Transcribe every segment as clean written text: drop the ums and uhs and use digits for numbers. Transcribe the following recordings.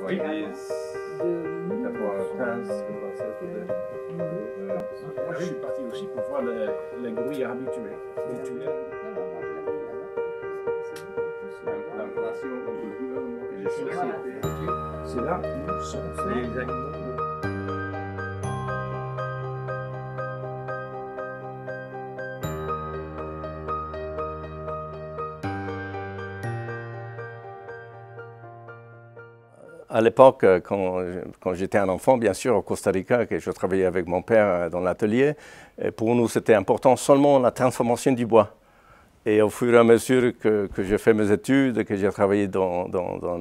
Oui. 95, moi, je suis parti aussi pour voir les bruits habituels. La relation entre le gouvernement et les sociétés. C'est là où sont les animaux. À l'époque, quand j'étais un enfant, bien sûr, au Costa Rica, que je travaillais avec mon père dans l'atelier, pour nous, c'était important seulement la transformation du bois. Et au fur et à mesure que j'ai fait mes études, que j'ai travaillé dans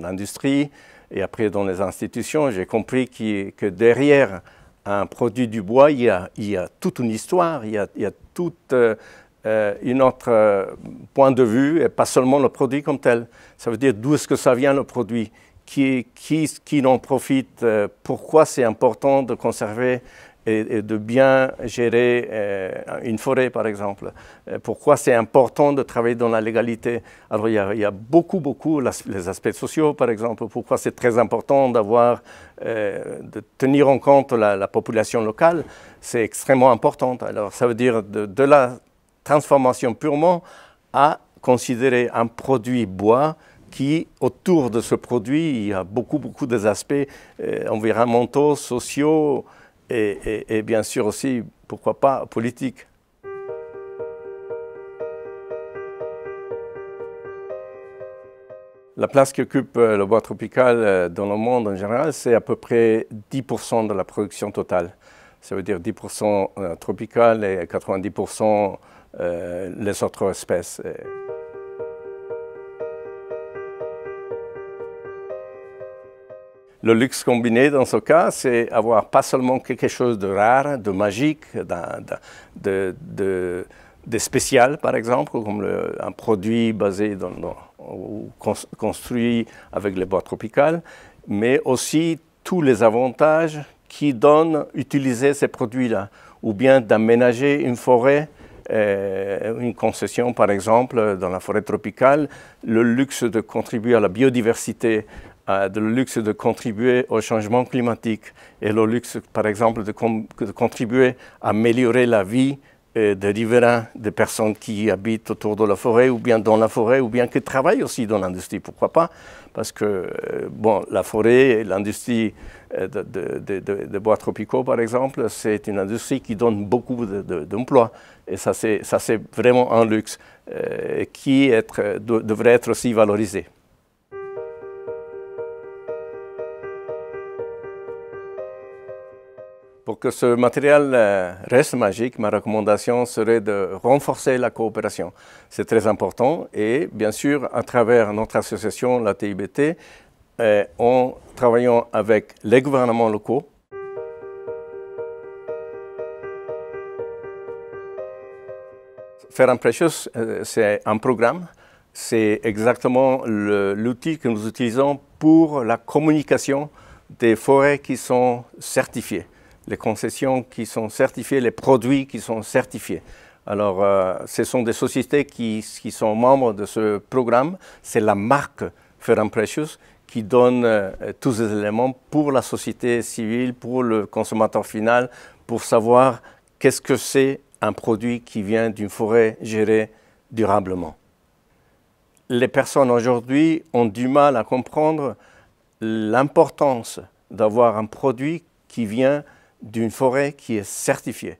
l'industrie et après dans les institutions, j'ai compris que derrière un produit du bois, il y a toute une histoire, il y a toute une autre point de vue et pas seulement le produit comme tel. Ça veut dire d'où est-ce que ça vient le produit, qui en profite, pourquoi c'est important de conserver et de bien gérer une forêt, par exemple. Pourquoi c'est important de travailler dans la légalité. Alors, il y a beaucoup les aspects sociaux, par exemple. Pourquoi c'est très important de tenir en compte la population locale. C'est extrêmement important. Alors, ça veut dire de la transformation purement à considérer un produit bois qui, autour de ce produit, il y a beaucoup des aspects environnementaux, sociaux et bien sûr aussi, pourquoi pas, politiques. La place qu'occupe le bois tropical dans le monde en général, c'est à peu près 10% de la production totale. Ça veut dire 10% tropical et 90% les autres espèces. Le luxe combiné, dans ce cas, c'est avoir pas seulement quelque chose de rare, de magique, de spécial, par exemple, comme un produit basé ou construit avec les bois tropicales, mais aussi tous les avantages qui donnent utiliser ces produits-là, ou bien d'aménager une forêt, une concession, par exemple, dans la forêt tropicale, le luxe de contribuer à la biodiversité, le luxe de contribuer au changement climatique et le luxe, par exemple, de contribuer à améliorer la vie des riverains, des personnes qui habitent autour de la forêt ou bien dans la forêt ou bien qui travaillent aussi dans l'industrie, pourquoi pas? Parce que bon, la forêt et l'industrie de bois tropicaux, par exemple, c'est une industrie qui donne beaucoup d'emplois. Et ça, c'est vraiment un luxe qui devrait être aussi valorisé. Pour que ce matériel reste magique, ma recommandation serait de renforcer la coopération. C'est très important et bien sûr, à travers notre association, la TIBT, en travaillant avec les gouvernements locaux, Fair & Precious, c'est un programme, c'est exactement l'outil que nous utilisons pour la communication des forêts qui sont certifiées. Les concessions qui sont certifiées, les produits qui sont certifiés. Alors, ce sont des sociétés qui sont membres de ce programme. C'est la marque Fair & Precious qui donne tous ces éléments pour la société civile, pour le consommateur final, pour savoir qu'est-ce que c'est un produit qui vient d'une forêt gérée durablement. Les personnes aujourd'hui ont du mal à comprendre l'importance d'avoir un produit qui vient d'une forêt qui est certifiée.